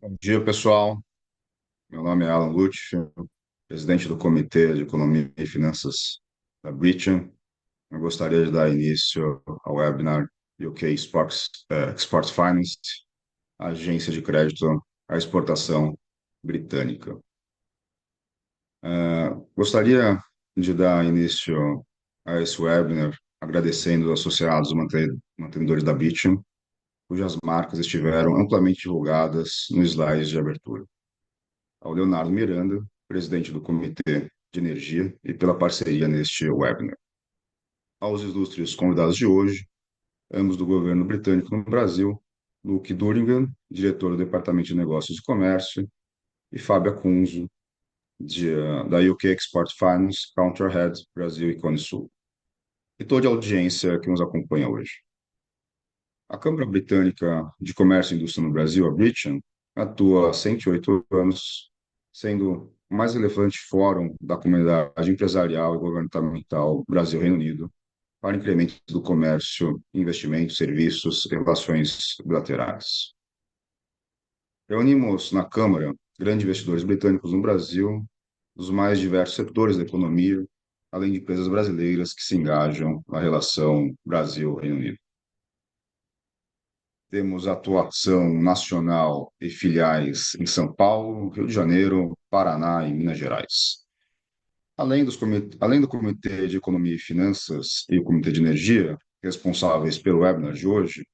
Bom dia, pessoal. Meu nome é Alan Lutz, presidente do Comitê de Economia e Finanças da Britain. Eu gostaria de dar início ao webinar UK Export Finance, agência de crédito à exportação britânica. Gostaria de dar início a esse webinar agradecendo os associados mantenedores da Britain, cujas marcas estiveram amplamente divulgadas nos slides de abertura. Ao Leonardo Miranda, presidente do Comitê de Energia, e pela parceria neste webinar. Aos ilustres convidados de hoje, ambos do governo britânico no Brasil, Luke Duringham, diretor do Departamento de Negócios e Comércio, e Fábio Acunzo, da UK Export Finance, Counterhead, Brasil e Cone Sul. E toda a audiência que nos acompanha hoje. A Câmara Britânica de Comércio e Indústria no Brasil, a Britain, atua há 108 anos, sendo o mais relevante fórum da comunidade empresarial e governamental Brasil-Reino Unido para incremento do comércio, investimentos, serviços e relações bilaterais. Reunimos na Câmara grandes investidores britânicos no Brasil, dos mais diversos setores da economia, além de empresas brasileiras que se engajam na relação Brasil-Reino Unido. Temos atuação nacional e filiais em São Paulo, Rio de Janeiro, Paraná e Minas Gerais. Além do Comitê de Economia e Finanças e o Comitê de Energia, responsáveis pelo webinar de hoje,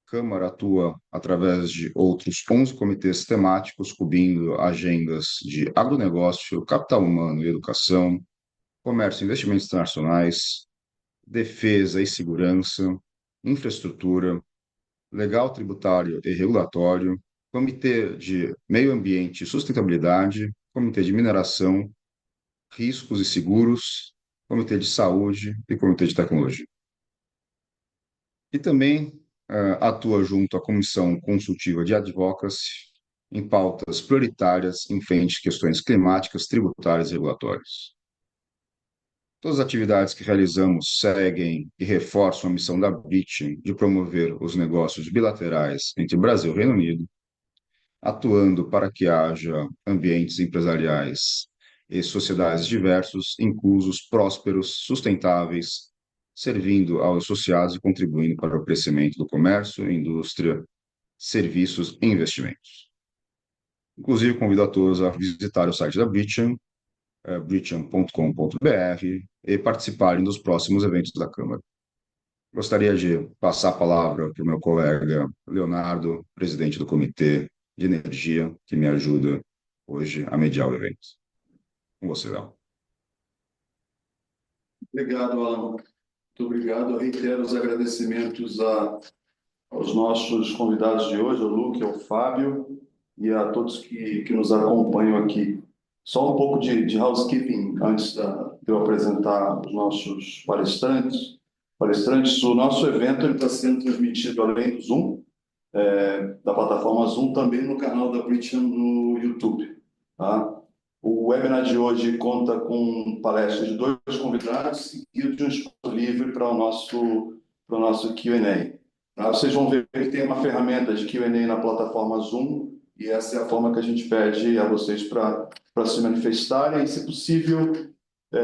a Câmara atua através de outros 11 comitês temáticos cobrindo agendas de agronegócio, capital humano e educação, comércio e investimentos internacionais, defesa e segurança, infraestrutura, legal tributário e regulatório, Comitê de Meio Ambiente e Sustentabilidade, Comitê de Mineração, Riscos e Seguros, Comitê de Saúde e Comitê de Tecnologia. E também atua junto à Comissão Consultiva de Advocacy em pautas prioritárias em frente a questões climáticas, tributárias e regulatórias. Todas as atividades que realizamos seguem e reforçam a missão da Britain de promover os negócios bilaterais entre Brasil e Reino Unido, atuando para que haja ambientes empresariais e sociedades diversos, inclusos, prósperos, sustentáveis, servindo aos associados e contribuindo para o crescimento do comércio, indústria, serviços e investimentos. Inclusive, convido a todos a visitar o site da Britain, britain.com.br, e participarem dos próximos eventos da Câmara. Gostaria de passar a palavra para o meu colega Leonardo, presidente do Comitê de Energia, que me ajuda hoje a mediar o evento. Com você, Léo. Obrigado, Alan. Muito obrigado. Eu reitero os agradecimentos aos nossos convidados de hoje, ao Luque, ao Fábio e a todos que nos acompanham aqui. Só um pouco de housekeeping antes de eu apresentar os nossos palestrantes. O nosso evento está sendo transmitido além do Zoom, da plataforma Zoom, também no canal da Britain no YouTube. Tá? O webinar de hoje conta com palestras de 2 convidados, seguido de um espaço livre para o nosso Q&A. Tá? Vocês vão ver que tem uma ferramenta de Q&A na plataforma Zoom, e essa é a forma que a gente pede a vocês para se manifestarem, e, se possível,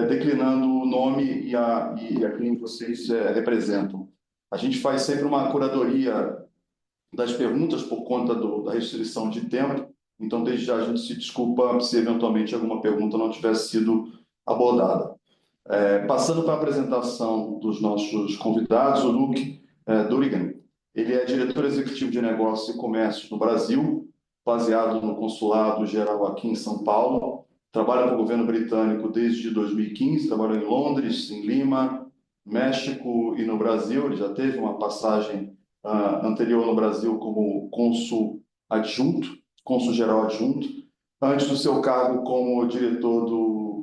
declinando o nome e a quem vocês representam. A gente faz sempre uma curadoria das perguntas por conta da restrição de tempo, então desde já a gente se desculpa se eventualmente alguma pergunta não tivesse sido abordada. Passando para a apresentação dos nossos convidados, o Luke Duringham. Ele é diretor executivo de negócios e comércio no Brasil, baseado no Consulado Geral aqui em São Paulo. Trabalha para o governo britânico desde 2015, trabalhou em Londres, em Lima, México e no Brasil. Ele já teve uma passagem anterior no Brasil como cônsul geral adjunto. Antes do seu cargo como diretor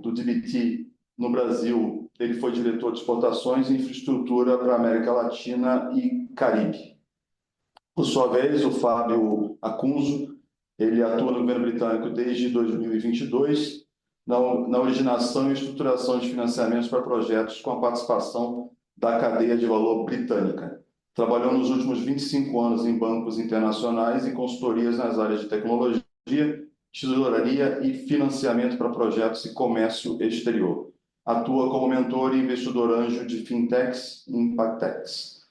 do DBT no Brasil, ele foi diretor de exportações e infraestrutura para a América Latina e Caribe. Por sua vez, o Fábio Acunzo, ele atua no governo britânico desde 2022, na originação e estruturação de financiamentos para projetos com a participação da cadeia de valor britânica. Trabalhou nos últimos 25 anos em bancos internacionais e consultorias nas áreas de tecnologia, tesouraria e financiamento para projetos e comércio exterior. Atua como mentor e investidor anjo de fintechs e impacttechs.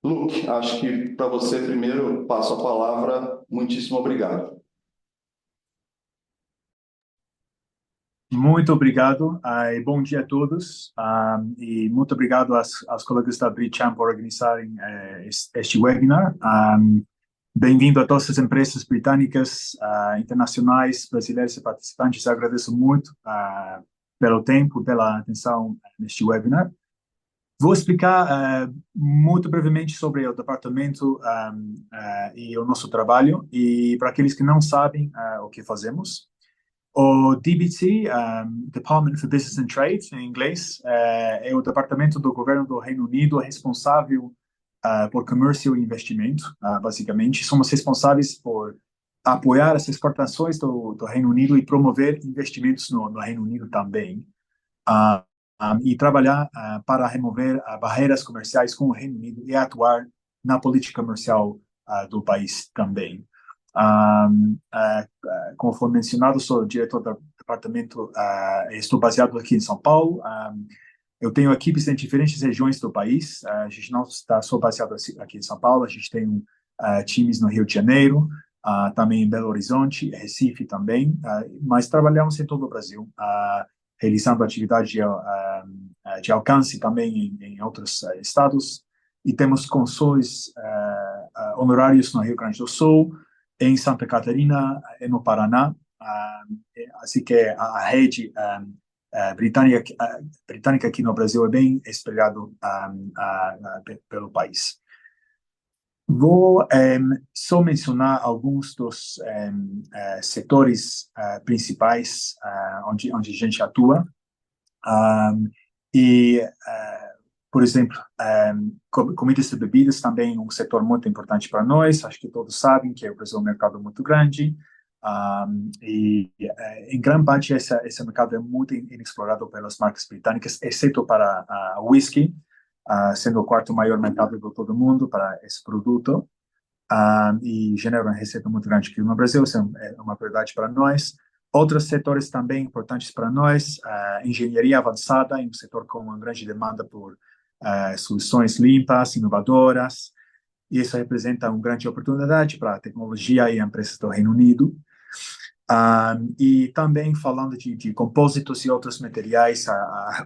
Luke, acho que para você primeiro passo a palavra. Muitíssimo obrigado. Muito obrigado e bom dia a todos. E muito obrigado aos colegas da Britam por organizarem este webinar. Bem-vindo a todas as empresas britânicas, internacionais, brasileiras e participantes. Agradeço muito pelo tempo, pela atenção neste webinar. Vou explicar muito brevemente sobre o departamento e o nosso trabalho. E para aqueles que não sabem o que fazemos, o DBT, Department for Business and Trade, em inglês, é o departamento do governo do Reino Unido responsável por comércio e investimento, basicamente. Somos responsáveis por apoiar as exportações do Reino Unido e promover investimentos no Reino Unido também. E trabalhar para remover barreiras comerciais com o Reino Unido e atuar na política comercial do país também. Como foi mencionado, sou diretor do departamento, estou baseado aqui em São Paulo. Eu tenho equipes em diferentes regiões do país. A gente não está só baseado aqui em São Paulo, a gente tem times no Rio de Janeiro, também em Belo Horizonte, Recife também, mas trabalhamos em todo o Brasil, realizando atividade de alcance também em outros estados, e temos cônsules honorários no Rio Grande do Sul, em Santa Catarina e no Paraná, assim que a rede britânica aqui no Brasil é bem espalhado pelo país. Vou só mencionar alguns dos setores principais onde a gente atua. Por exemplo, comidas e bebidas também é um setor muito importante para nós. Acho que todos sabem que o Brasil é um mercado muito grande. Em grande parte, esse mercado é muito inexplorado pelas marcas britânicas, exceto para whisky, sendo o quarto maior mercado de todo mundo para esse produto. E genera uma receita muito grande aqui no Brasil. Isso é uma prioridade para nós. Outros setores também importantes para nós, engenharia avançada, em um setor com uma grande demanda por soluções limpas, inovadoras. Isso representa uma grande oportunidade para a tecnologia e empresas do Reino Unido. E também falando de compósitos e outros materiais,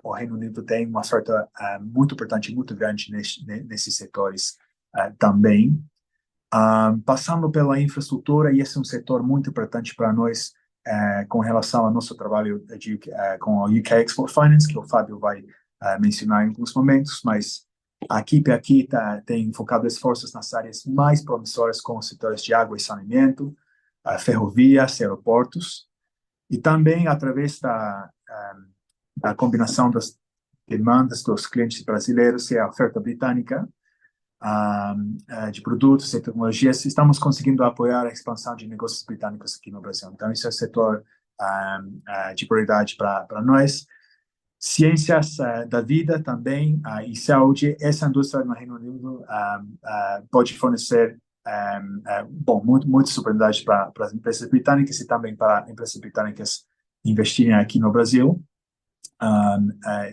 o Reino Unido tem uma oferta muito importante, muito grande nesses setores também. Passando pela infraestrutura, e esse é um setor muito importante para nós com relação ao nosso trabalho com a UK Export Finance, que o Fábio vai mencionar em alguns momentos, mas a equipe aqui tem focado esforços nas áreas mais promissoras, como os setores de água e saneamento, ferrovias, aeroportos, e também através da combinação das demandas dos clientes brasileiros e a oferta britânica de produtos e tecnologias, estamos conseguindo apoiar a expansão de negócios britânicos aqui no Brasil. Então, isso é um setor de prioridade para nós. Ciências da vida também e saúde, essa indústria no Reino Unido pode fornecer muitas oportunidades para as empresas britânicas e também para empresas britânicas investirem aqui no Brasil.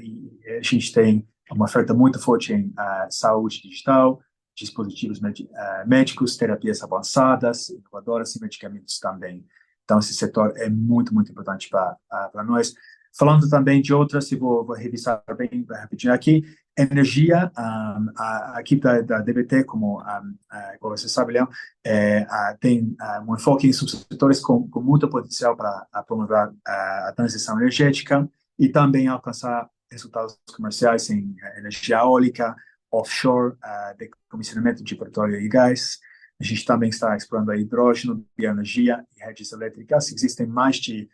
E a gente tem uma oferta muito forte em saúde digital, dispositivos médicos, terapias avançadas, inovadoras e medicamentos também. Então, esse setor é muito, muito importante para nós. Falando também de outras, eu vou revisar bem rapidinho aqui. Energia, a equipe da DBT, como você sabe, Leão, tem um enfoque em subsetores com muito potencial para promover a transição energética e também alcançar resultados comerciais em energia eólica, offshore, decomissionamento de petróleo e gás. A gente também está explorando a hidrogênio, bioenergia e redes elétricas. Existem mais de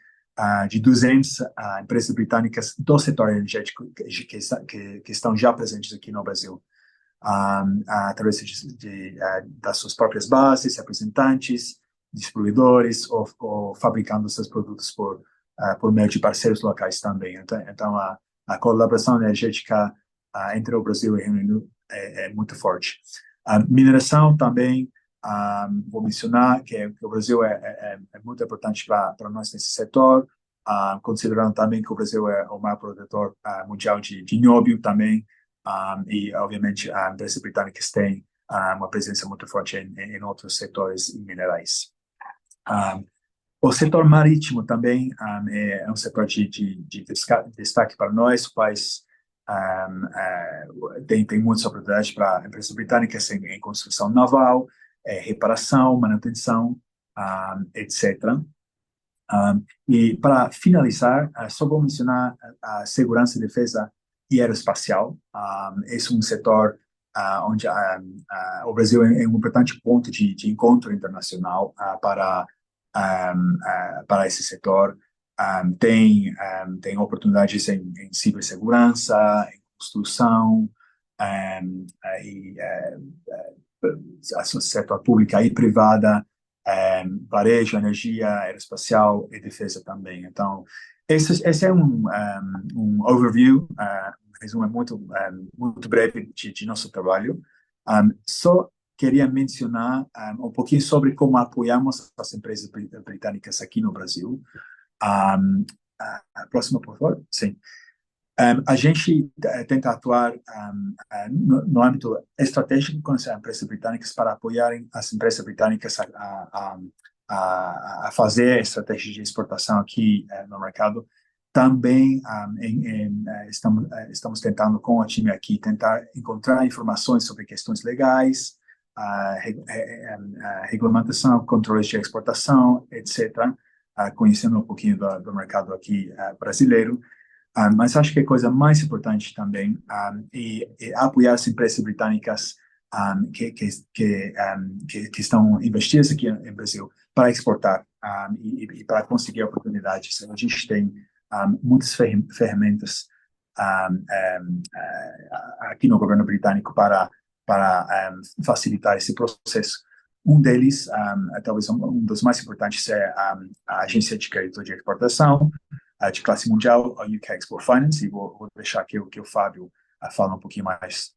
200 empresas britânicas do setor energético que estão já presentes aqui no Brasil, através das suas próprias bases, representantes, distribuidores ou fabricando seus produtos por meio de parceiros locais também. Então a colaboração energética entre o Brasil e o Reino Unido é muito forte. A mineração também, vou mencionar que o Brasil é muito importante para nós nesse setor, considerando também que o Brasil é o maior produtor mundial de nióbio também, e, obviamente, a empresa britânica tem uma presença muito forte em outros setores minerais. O setor marítimo também é um setor de destaque para nós. O país tem muitas oportunidades para empresas britânicas em construção naval, reparação, manutenção, etc. E para finalizar, só vou mencionar a segurança e defesa e aeroespacial. Esse é um setor onde o Brasil é um importante ponto de encontro internacional para esse setor. Tem oportunidades em cibersegurança, em construção, e setor pública e privada, varejo, energia, aeroespacial e defesa também. Então, esse é um overview, um resumo muito breve de nosso trabalho. Só queria mencionar um pouquinho sobre como apoiamos as empresas britânicas aqui no Brasil. A próxima, por favor. Sim. A gente tenta atuar no âmbito estratégico com as empresas britânicas para apoiarem as empresas britânicas a fazer estratégias de exportação aqui no mercado. Também estamos tentando, com o time aqui, tentar encontrar informações sobre questões legais, regulamentação, controles de exportação, etc., conhecendo um pouquinho do mercado aqui brasileiro. Mas acho que a coisa mais importante também é apoiar as empresas britânicas que estão investidas aqui no Brasil para exportar e para conseguir oportunidades. A gente tem muitas ferramentas aqui no governo britânico para facilitar esse processo. Um deles, talvez um dos mais importantes, é a Agência de Crédito de Exportação de classe mundial, a UK Export Finance, e vou deixar que o Fábio fale um pouquinho mais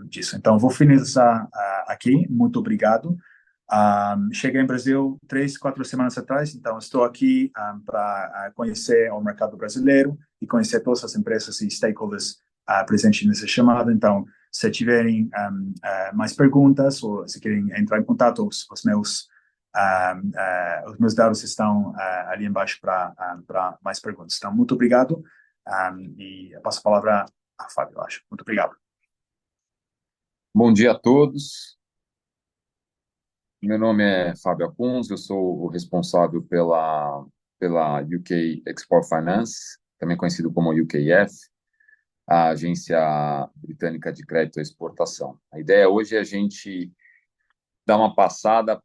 disso. Então, vou finalizar aqui. Muito obrigado. Cheguei em Brasil 3-4 semanas atrás, então estou aqui para conhecer o mercado brasileiro e conhecer todas as empresas e stakeholders presentes nessa chamada. Então, se tiverem mais perguntas ou se querem entrar em contato, os meus dados estão ali embaixo para mais perguntas. Então, muito obrigado e eu passo a palavra a Fábio, eu acho. Muito obrigado. Bom dia a todos. Meu nome é Fábio Acuns, eu sou o responsável pela UK Export Finance, também conhecido como UKF, a Agência Britânica de Crédito à Exportação. A ideia hoje é a gente dar uma passada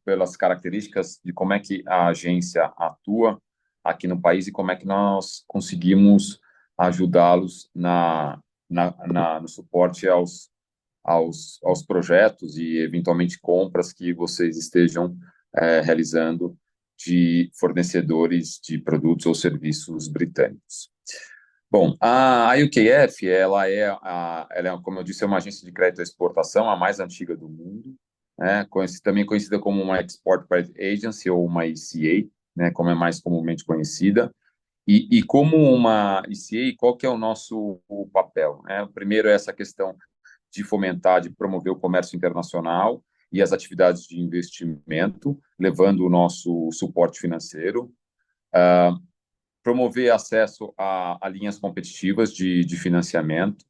pelas características de como é que a agência atua aqui no país e como é que nós conseguimos ajudá-los no suporte aos projetos e, eventualmente, compras que vocês estejam realizando de fornecedores de produtos ou serviços britânicos. Bom, a UKF, ela é, como eu disse, é uma agência de crédito à exportação, a mais antiga do mundo, né, também conhecida como uma Export Credit Agency ou uma ECA, né, como é mais comumente conhecida. E como uma ECA, qual que é o nosso papel? O primeiro é essa questão de fomentar, de promover o comércio internacional e as atividades de investimento, levando o nosso suporte financeiro, promover acesso a linhas competitivas de financiamento,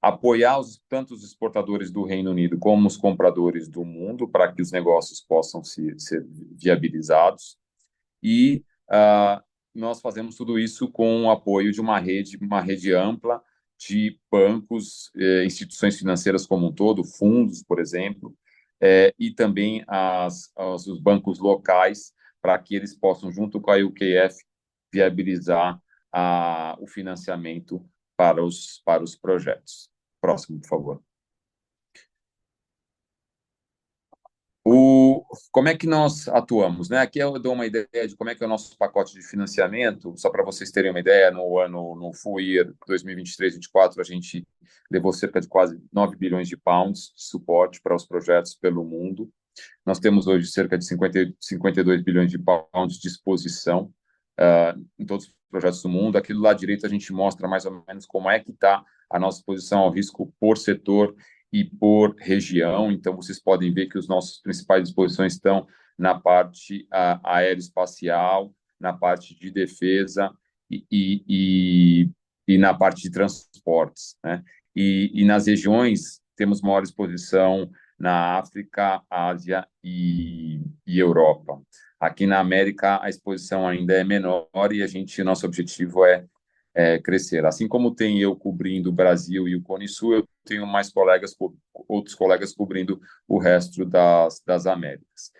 apoiar tanto os exportadores do Reino Unido como os compradores do mundo para que os negócios possam ser viabilizados e nós fazemos tudo isso com o apoio de uma rede ampla de bancos, instituições financeiras como um todo, fundos, por exemplo, e também os bancos locais, para que eles possam, junto com a UKF, viabilizar o financiamento para os projetos. Próximo, por favor. como é que nós atuamos, né? Aqui eu dou uma ideia de como é que é o nosso pacote de financiamento, só para vocês terem uma ideia, no full year 2023-24, a gente levou cerca de quase 9 bilhões de pounds de suporte para os projetos pelo mundo. Nós temos hoje cerca de 52 bilhões de pounds de exposição em todos os projetos do mundo. Aqui do lado direito a gente mostra mais ou menos como é que está a nossa exposição ao risco por setor e por região. Então, vocês podem ver que os nossos principais exposições estão na parte aeroespacial, na parte de defesa e na parte de transportes, né? E nas regiões, temos maior exposição na África, Ásia e Europa. Aqui na América, a exposição ainda é menor e nosso objetivo é crescer. Assim como tem eu cobrindo o Brasil e o Cone Sul, eu tenho mais outros colegas cobrindo o resto das Américas.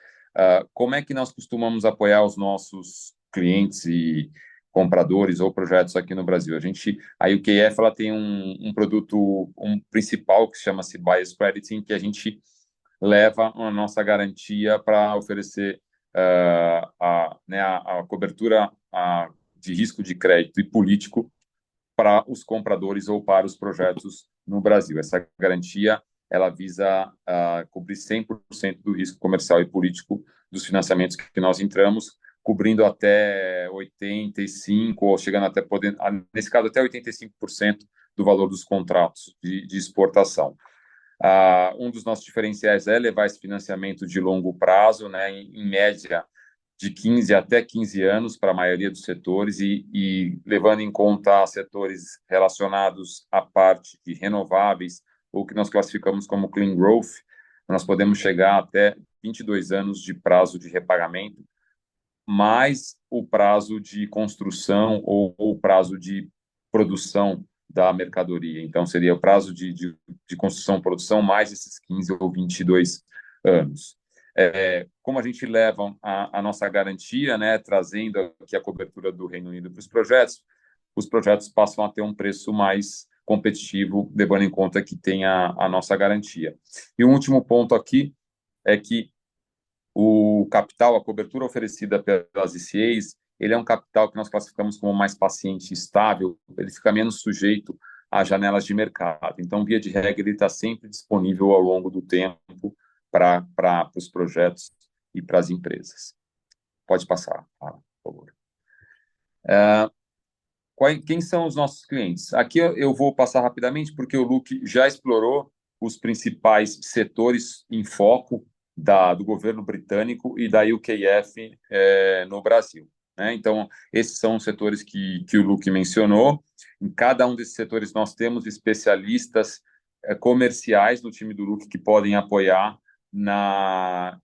Como é que nós costumamos apoiar os nossos clientes e compradores ou projetos aqui no Brasil? A UKF, ela tem um produto principal que chama-se Buyer's Credit, que a gente leva a nossa garantia para oferecer a cobertura de risco de crédito e político para os compradores ou para os projetos no Brasil. Essa garantia, ela visa cobrir 100% do risco comercial e político dos financiamentos que nós entramos, cobrindo até 85%, ou chegando até, nesse caso, até 85% do valor dos contratos de exportação. Um dos nossos diferenciais é levar esse financiamento de longo prazo, né, em média de 15 até 15 anos para a maioria dos setores e levando em conta setores relacionados à parte de renováveis, ou que nós classificamos como clean growth, nós podemos chegar até 22 anos de prazo de repagamento, mais o prazo de construção ou o prazo de produção da mercadoria. Então, seria o prazo de construção e produção mais esses 15 ou 22 anos. Como a gente leva a nossa garantia, né, trazendo aqui a cobertura do Reino Unido para os projetos passam a ter um preço mais competitivo, levando em conta que tem a nossa garantia. E o último ponto aqui é que o capital, a cobertura oferecida pelas ECAs, ele é um capital que nós classificamos como mais paciente e estável, ele fica menos sujeito a janelas de mercado. Então, via de regra, ele está sempre disponível ao longo do tempo para os projetos e para as empresas. Pode passar, por favor. Quem são os nossos clientes? Aqui eu vou passar rapidamente, porque o Luke já explorou os principais setores em foco do governo britânico e da UKF no Brasil, né? Então, esses são os setores que o Luke mencionou. Em cada um desses setores, nós temos especialistas comerciais no time do Luke que podem apoiar na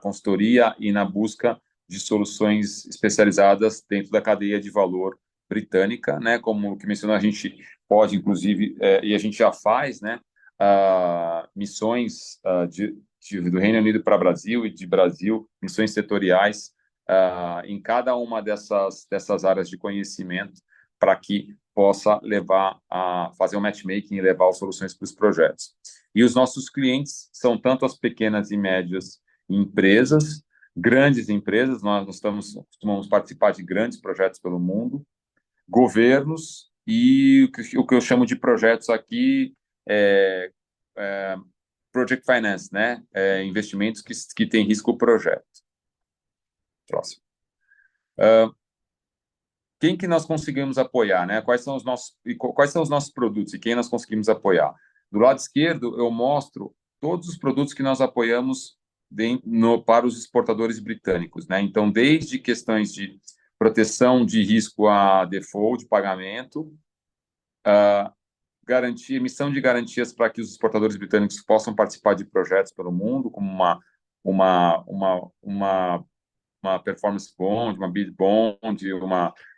consultoria e na busca de soluções especializadas dentro da cadeia de valor britânica, né? Como o que mencionou, a gente pode, inclusive, e a gente já faz, né? Missões do Reino Unido para Brasil e de Brasil, missões setoriais em cada uma dessas áreas de conhecimento para que possa levar a fazer um matchmaking e levar as soluções para os projetos. E os nossos clientes são tanto as pequenas e médias empresas, grandes empresas, nós costumamos participar de grandes projetos pelo mundo, governos e o que eu chamo de projetos aqui project finance, né? Investimentos que têm risco projeto. Próximo. Quem que nós conseguimos apoiar, né? Quais são os nossos produtos e quem nós conseguimos apoiar? Do lado esquerdo, eu mostro todos os produtos que nós apoiamos para os exportadores britânicos, né? Então, desde questões de proteção de risco a default, de pagamento, emissão de garantias para que os exportadores britânicos possam participar de projetos pelo mundo, como uma performance bond, uma bid bond,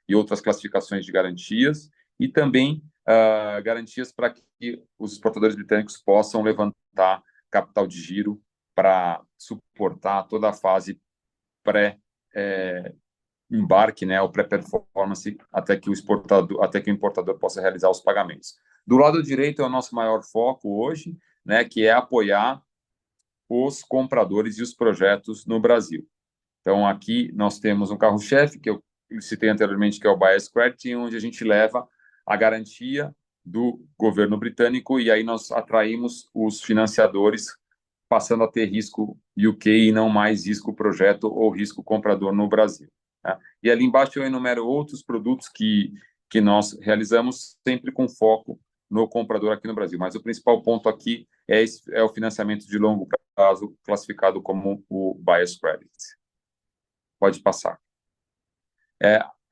e outras classificações de garantias, e também garantias para que os exportadores britânicos possam levantar capital de giro para suportar toda a fase pré-embarque, né, ou pré-performance, até que o importador possa realizar os pagamentos. Do lado direito é o nosso maior foco hoje, né, que é apoiar os compradores e os projetos no Brasil. Então, aqui nós temos um carro-chefe, que eu citei anteriormente, que é o Buyer's Credit, onde a gente leva a garantia do governo britânico e aí nós atraímos os financiadores, passando a ter risco UK e não mais risco projeto ou risco comprador no Brasil. Tá? E ali embaixo eu enumero outros produtos que nós realizamos, sempre com foco no comprador aqui no Brasil. Mas o principal ponto aqui é o financiamento de longo prazo, classificado como o Buyer's Credit. Pode passar.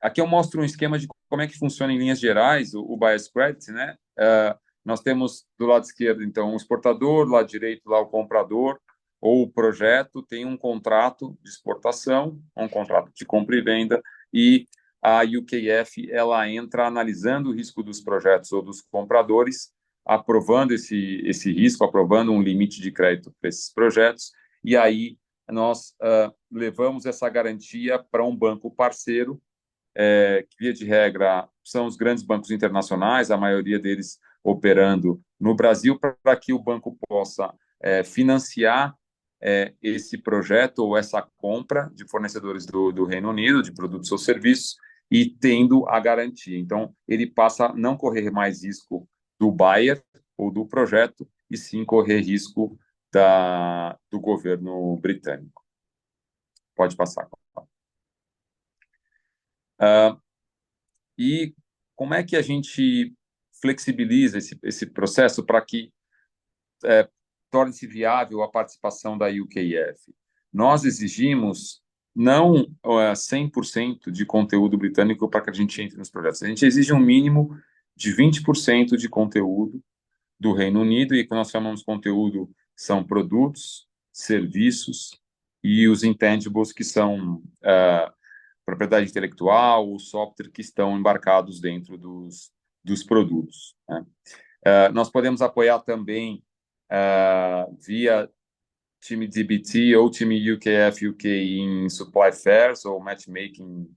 Aqui eu mostro um esquema de como é que funciona em linhas gerais o Buyer's Credit, né? Nós temos do lado esquerdo, então, o exportador, do lado direito, lá o comprador, ou o projeto tem um contrato de exportação, um contrato de compra e venda, e a UKF, ela entra analisando o risco dos projetos ou dos compradores, aprovando esse risco, aprovando um limite de crédito para esses projetos, e aí nós levamos essa garantia para um banco parceiro, que, via de regra, são os grandes bancos internacionais, a maioria deles operando no Brasil, para que o banco possa financiar esse projeto ou essa compra de fornecedores do Reino Unido, de produtos ou serviços, e tendo a garantia. Então, ele passa a não correr mais risco do buyer ou do projeto, e sim correr risco do governo britânico. Pode passar. E como é que a gente flexibiliza esse processo para que torne-se viável a participação da UKF? Nós exigimos não 100% de conteúdo britânico para que a gente entre nos projetos. A gente exige um mínimo de 20% de conteúdo do Reino Unido, e quando nós chamamos conteúdo, são produtos, serviços e os intangibles, que são propriedade intelectual, o software que estão embarcados dentro dos produtos. Né? Nós podemos apoiar também via time DBT ou time UKF UK em supply fairs ou matchmaking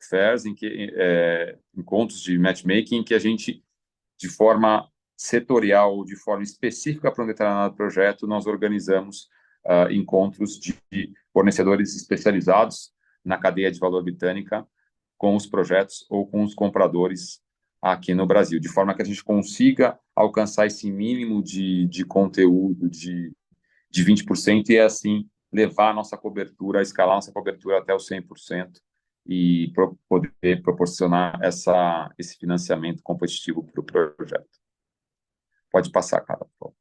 fairs, encontros de matchmaking, que a gente, de forma setorial ou de forma específica para um determinado projeto, nós organizamos encontros de fornecedores especializados na cadeia de valor britânica com os projetos ou com os compradores aqui no Brasil, de forma que a gente consiga alcançar esse mínimo de conteúdo de 20% e, assim, levar a nossa cobertura, escalar a nossa cobertura até os 100% e poder proporcionar esse financiamento competitivo para o projeto. Pode passar, cara, por favor.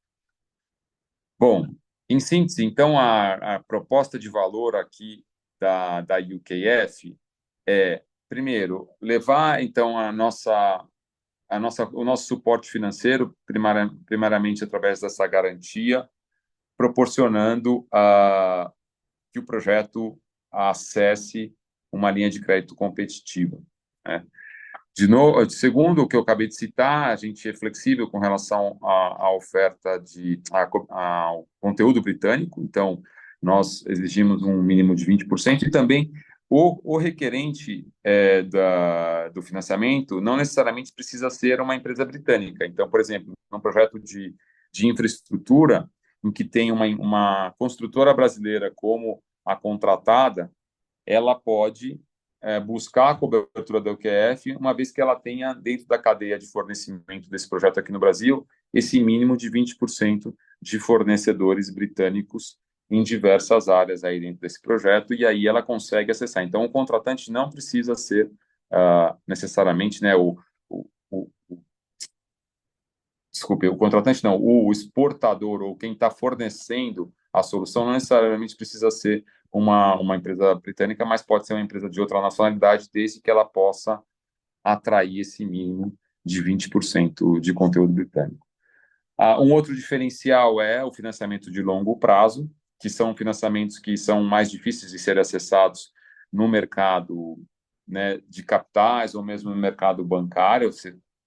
Bom, em síntese, então, a proposta de valor aqui da UKF primeiro, levar, então, o nosso suporte financeiro, primariamente através dessa garantia, proporcionando que o projeto acesse uma linha de crédito competitiva. Né? Segundo o que eu acabei de citar, a gente é flexível com relação à oferta ao conteúdo britânico, então nós exigimos um mínimo de 20%, e também o requerente do financiamento não necessariamente precisa ser uma empresa britânica. Então, por exemplo, um projeto de infraestrutura em que tem uma construtora brasileira como a contratada, ela pode buscar a cobertura da UQF, uma vez que ela tenha, dentro da cadeia de fornecimento desse projeto aqui no Brasil, esse mínimo de 20% de fornecedores britânicos em diversas áreas aí dentro desse projeto, e aí ela consegue acessar. Então, o contratante não precisa ser necessariamente, né, desculpe, o contratante não, o exportador ou quem está fornecendo a solução não necessariamente precisa ser uma empresa britânica, mas pode ser uma empresa de outra nacionalidade, desde que ela possa atrair esse mínimo de 20% de conteúdo britânico. Um outro diferencial é o financiamento de longo prazo, que são financiamentos que são mais difíceis de serem acessados no mercado, né, de capitais ou mesmo no mercado bancário.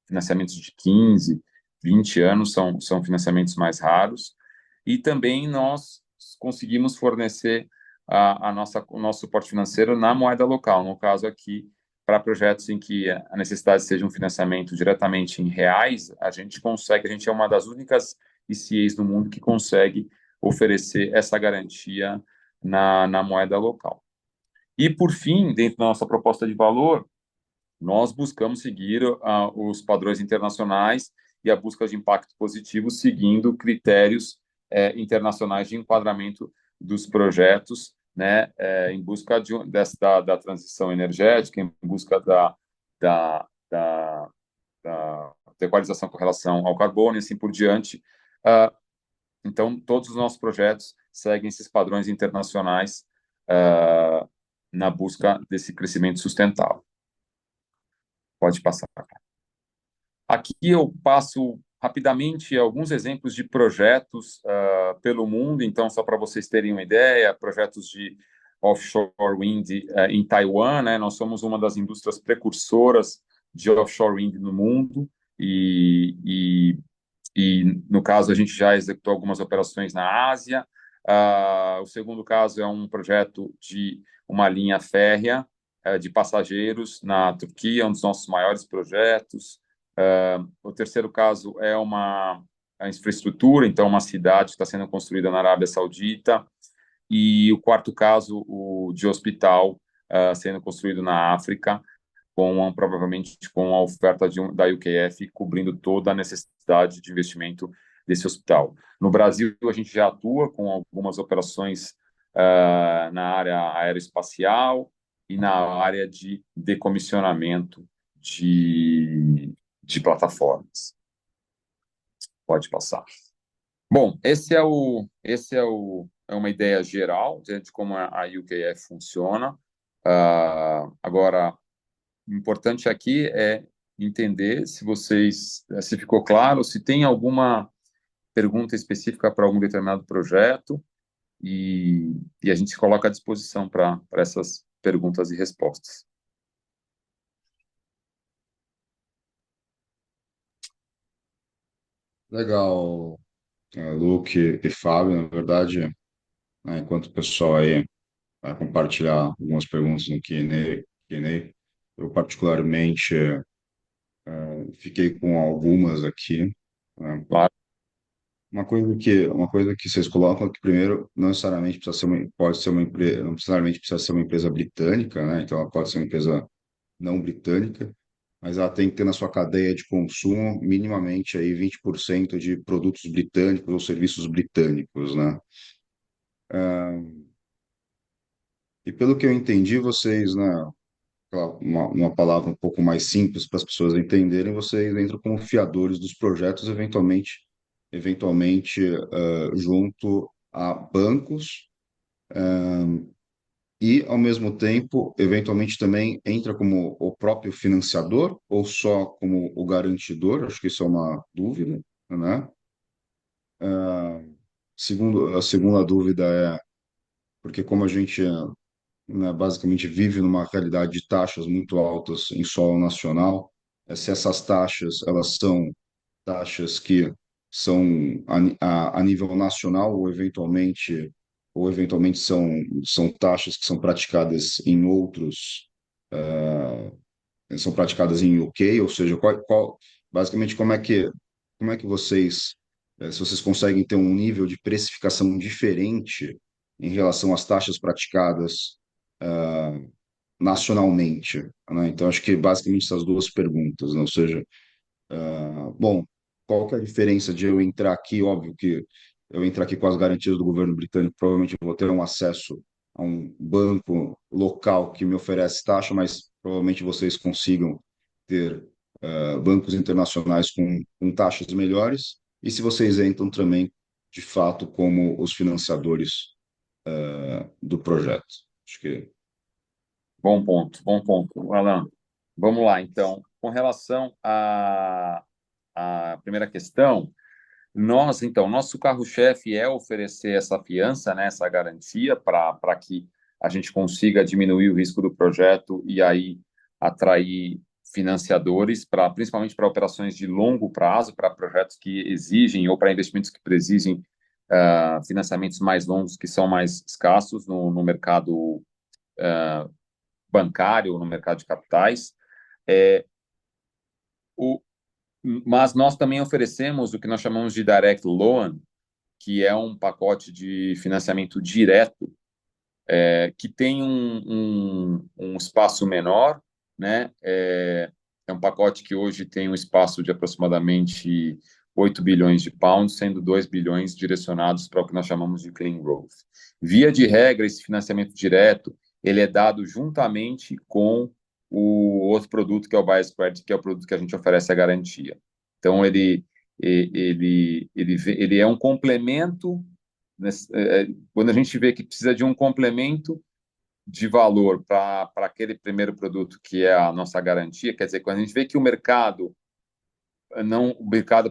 Financiamentos de 15, 20 anos são financiamentos mais raros. E também nós conseguimos fornecer o nosso suporte financeiro na moeda local, no caso aqui, para projetos em que a necessidade seja um financiamento diretamente em reais, a gente é uma das únicas ICAs no mundo que consegue oferecer essa garantia na moeda local. E, por fim, dentro da nossa proposta de valor, nós buscamos seguir os padrões internacionais e a busca de impacto positivo, seguindo critérios internacionais de enquadramento dos projetos, né, em busca da transição energética, em busca da equalização com relação ao carbono e assim por diante. Então, todos os nossos projetos seguem esses padrões internacionais na busca desse crescimento sustentável. Pode passar. Aqui eu passo rapidamente alguns exemplos de projetos pelo mundo, então, só para vocês terem uma ideia, projetos de offshore wind em Taiwan, né? Nós somos uma das indústrias precursoras de offshore wind no mundo, e no caso, a gente já executou algumas operações na Ásia. O segundo caso é um projeto de uma linha férrea de passageiros na Turquia, um dos nossos maiores projetos. O terceiro caso é a infraestrutura, então uma cidade que está sendo construída na Arábia Saudita. E o quarto caso, o de hospital sendo construído na África, provavelmente com a oferta da UKF cobrindo toda a necessidade de investimento desse hospital. No Brasil, a gente já atua com algumas operações na área aeroespacial e na área de decomissionamento de plataformas. Pode passar. Bom, é uma ideia geral de como a UKF funciona. Agora, o importante aqui é entender se ficou claro, se tem alguma pergunta específica para algum determinado projeto, e a gente se coloca à disposição para essas perguntas e respostas. Legal, Luke e Fábio, na verdade, né, enquanto o pessoal aí vai compartilhar algumas perguntas no Q&A, eu particularmente fiquei com algumas aqui, né? Claro. Uma coisa que vocês colocam é que, primeiro, não necessariamente precisa ser pode ser uma empresa, não necessariamente precisa ser uma empresa britânica, né? Então, ela pode ser uma empresa não britânica, mas ela tem que ter na sua cadeia de consumo minimamente aí 20% de produtos britânicos ou serviços britânicos, né? E pelo que eu entendi, vocês, né, uma palavra um pouco mais simples para as pessoas entenderem, vocês entram como fiadores dos projetos, eventualmente junto a bancos, e, ao mesmo tempo, eventualmente também entra como o próprio financiador ou só como o garantidor? Acho que isso é uma dúvida, né? A segunda dúvida é porque como a gente, né, basicamente vive numa realidade de taxas muito altas em solo nacional, se essas taxas elas são taxas que são a nível nacional ou eventualmente são taxas que são praticadas em outros, são praticadas em UK, ou seja, basicamente como é que vocês, se vocês conseguem ter um nível de precificação diferente em relação às taxas praticadas nacionalmente, né? Então, acho que basicamente essas duas perguntas, né? Ou seja, bom, qual que é a diferença de eu entrar aqui? Óbvio que eu entrar aqui com as garantias do governo britânico, provavelmente eu vou ter um acesso a um banco local que me oferece taxa, mas provavelmente vocês consigam ter bancos internacionais com taxas melhores. E se vocês entram também, de fato, como os financiadores do projeto? Acho que Bom ponto, Alan. Vamos lá, então. Com relação à primeira questão, nosso carro-chefe é oferecer essa fiança, né, essa garantia, para que a gente consiga diminuir o risco do projeto e aí atrair financiadores, principalmente para operações de longo prazo, para projetos que exigem ou para investimentos que exigem financiamentos mais longos, que são mais escassos no mercado bancário, no mercado de capitais. Mas nós também oferecemos o que nós chamamos de direct loan, que é um pacote de financiamento direto, que tem um espaço menor, né? É um pacote que hoje tem um espaço de aproximadamente 8 bilhões de pounds, sendo 2 bilhões direcionados para o que nós chamamos de clean growth. Via de regra, esse financiamento direto, ele é dado juntamente com o outro produto, que é o Bias Credit, que é o produto que a gente oferece a garantia. Então, ele é um complemento, quando a gente vê que precisa de um complemento de valor para aquele primeiro produto que é a nossa garantia, quer dizer, quando a gente vê que o mercado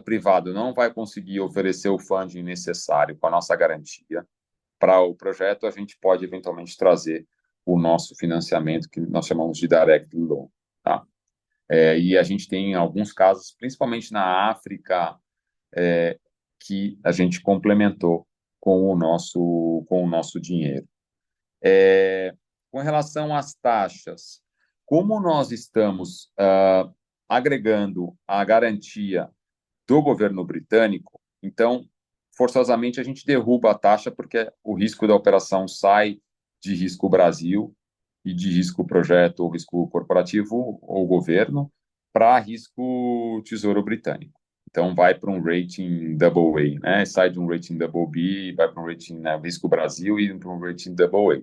privado não vai conseguir oferecer o funding necessário com a nossa garantia para o projeto, a gente pode eventualmente trazer o nosso financiamento, que nós chamamos de direct loan, tá? E a gente tem alguns casos, principalmente na África, que a gente complementou com o nosso dinheiro. Com relação às taxas, como nós estamos agregando a garantia do governo britânico, então, forçosamente, a gente derruba a taxa porque o risco da operação sai de risco Brasil e de risco projeto ou risco corporativo ou governo para risco Tesouro Britânico. Então, vai para um rating double A, né? Sai de um rating double B, vai para um rating, né, risco Brasil e para um rating double A.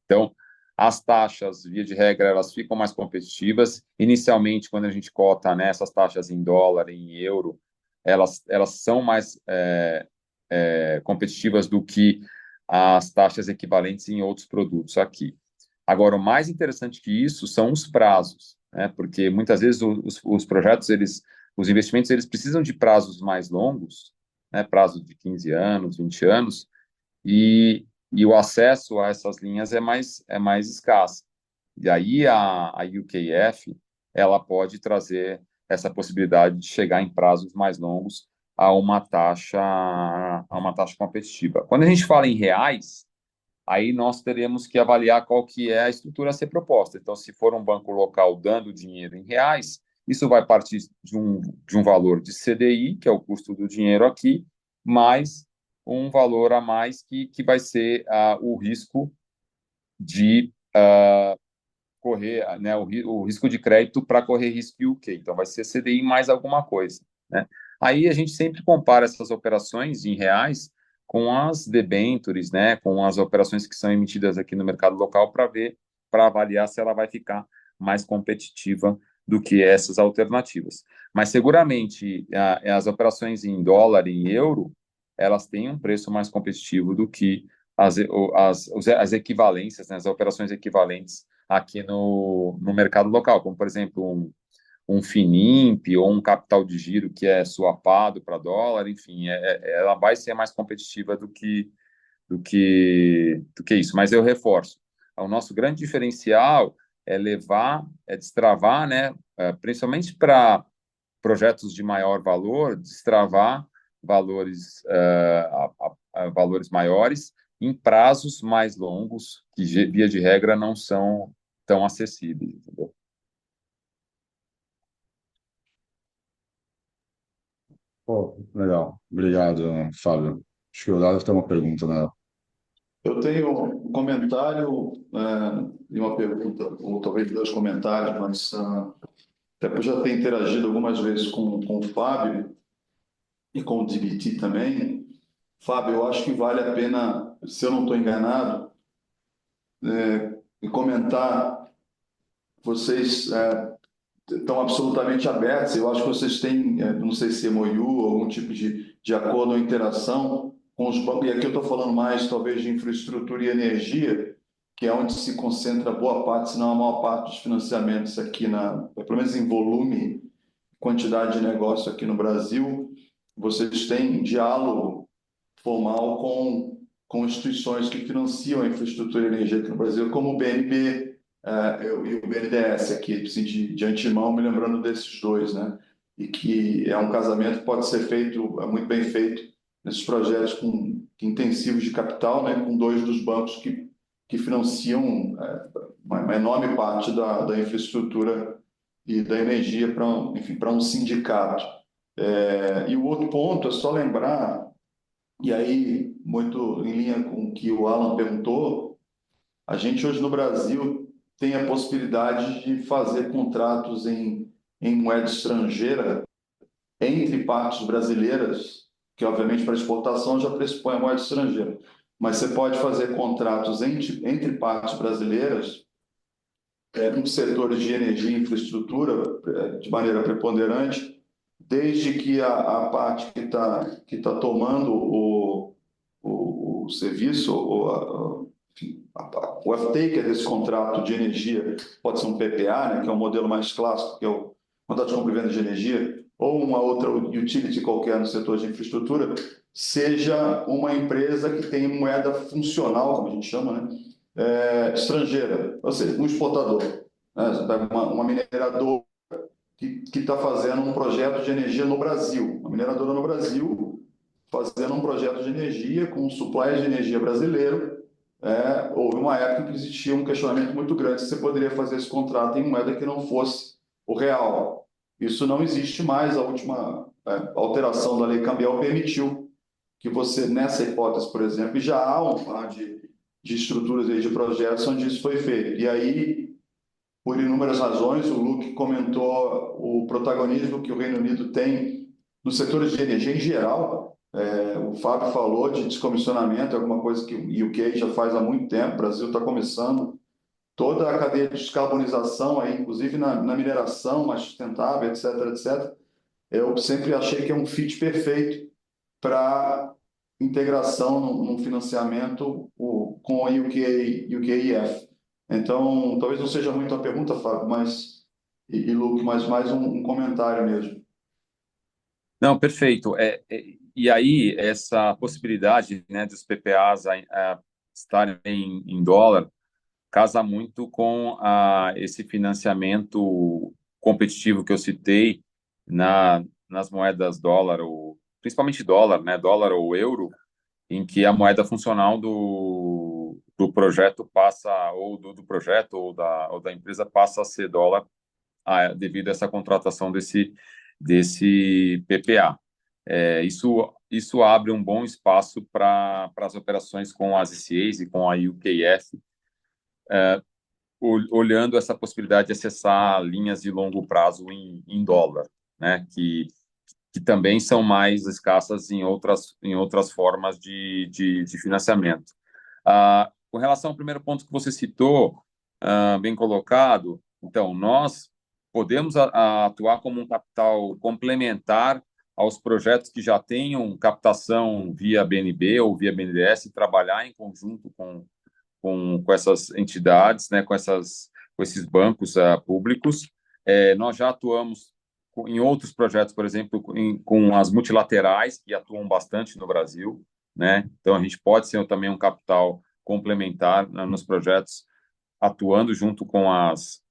Então, as taxas, via de regra, elas ficam mais competitivas. Inicialmente, quando a gente cota, né, essas taxas em dólar, em euro, elas são mais competitivas do que as taxas equivalentes em outros produtos aqui. Agora, o mais interessante que isso são os prazos, né? Porque muitas vezes os projetos, os investimentos, eles precisam de prazos mais longos, né? Prazos de 15 anos, 20 anos, e o acesso a essas linhas é mais escasso. E aí a UKF, ela pode trazer essa possibilidade de chegar em prazos mais longos a uma taxa competitiva. Quando a gente fala em reais, aí nós teremos que avaliar qual que é a estrutura a ser proposta. Então, se for um banco local dando dinheiro em reais, isso vai partir de um valor de CDI, que é o custo do dinheiro aqui, mais um valor a mais que vai ser o risco de correr, né, o risco de crédito para correr risco UK. Então, vai ser CDI mais alguma coisa, né? Aí a gente sempre compara essas operações em reais com as debentures, né, com as operações que são emitidas aqui no mercado local para avaliar se ela vai ficar mais competitiva do que essas alternativas. Mas seguramente as operações em dólar e em euro, elas têm um preço mais competitivo do que as equivalências, né, as operações equivalentes aqui no mercado local, como, por exemplo, um Finimp ou um capital de giro que é swapado para dólar, enfim, ela vai ser mais competitiva do que isso. Mas eu reforço, o nosso grande diferencial é destravar, né, principalmente para projetos de maior valor, destravar valores maiores em prazos mais longos, que via de regra não são tão acessíveis, entendeu? Pô, legal. Obrigado, Fábio. Acho que o Dado tem uma pergunta, né? Eu tenho um comentário e uma pergunta, ou talvez dois comentários, mas até por já ter interagido algumas vezes com o Fábio e com o DBT também. Fábio, eu acho que vale a pena, se eu não estou enganado, comentar. Vocês estão absolutamente abertos. Eu acho que vocês têm, não sei se MOU, algum tipo de acordo ou interação com os bancos. E aqui eu estou falando mais, talvez, de infraestrutura e energia, que é onde se concentra boa parte, se não a maior parte dos financiamentos aqui, pelo menos em volume, quantidade de negócio aqui no Brasil. Vocês têm diálogo formal com instituições que financiam a infraestrutura e energia aqui no Brasil, como o BNB e o BNDES aqui, assim, de antemão, me lembrando desses dois, né? E que é um casamento que pode ser feito, muito bem feito, nesses projetos intensivos de capital, né? Com dois dos bancos que financiam uma enorme parte da infraestrutura e da energia enfim, para um sindicato. E o outro ponto é só lembrar E aí, muito em linha com o que o Alan perguntou, a gente hoje no Brasil tem a possibilidade de fazer contratos em moeda estrangeira entre partes brasileiras, que obviamente para exportação já pressupõe a moeda estrangeira, mas você pode fazer contratos entre partes brasileiras em setores de energia e infraestrutura de maneira preponderante, desde que a parte que tá tomando o serviço, enfim, o off-taker desse contrato de energia, pode ser um PPA, né, que é um modelo mais clássico, que é o contrato de compra e venda de energia, ou uma outra utility qualquer no setor de infraestrutura, seja uma empresa que tem moeda funcional, como a gente chama, né, estrangeira, ou seja, um exportador. Né? Você pega uma mineradora que está fazendo um projeto de energia no Brasil, uma mineradora no Brasil fazendo um projeto de energia com um supply de energia brasileiro. Houve uma época que existia um questionamento muito grande se você poderia fazer esse contrato em moeda que não fosse o real. Isso não existe mais. A última alteração da lei cambial permitiu que você, nessa hipótese, por exemplo, e já há um par de estruturas aí, de projetos onde isso foi feito. E aí, por inúmeras razões, o Luke comentou o protagonismo que o Reino Unido tem nos setores de energia em geral. O Fábio falou de descomissionamento, é alguma coisa que o UK já faz há muito tempo, o Brasil está começando. Toda a cadeia de descarbonização, aí, inclusive na mineração mais sustentável, etc., etc., eu sempre achei que é um fit perfeito para integração no financiamento com a UKEF. Então, talvez não seja muito uma pergunta, Fábio, e Luke, mas mais um comentário mesmo. Não, perfeito. E aí, essa possibilidade, né, dos PPAs estarem em dólar casa muito com esse financiamento competitivo que eu citei nas moedas dólar, ou, principalmente dólar, né, dólar ou euro, em que a moeda funcional do projeto passa, ou do projeto ou da empresa passa a ser dólar devido a essa contratação desse PPA. Isso abre um bom espaço para as operações com as ECAs e com a UKF, olhando essa possibilidade de acessar linhas de longo prazo em dólar, né, que também são mais escassas em outras formas de financiamento. Com relação ao primeiro ponto que você citou, bem colocado, então, nós podemos atuar como um capital complementar aos projetos que já tenham captação via BNB ou via BNDES e trabalhar em conjunto com essas entidades, né, com esses bancos públicos. Nós já atuamos em outros projetos, por exemplo, com as multilaterais, que atuam bastante no Brasil, né? Então, a gente pode ser também um capital complementar, né, nos projetos, atuando junto com as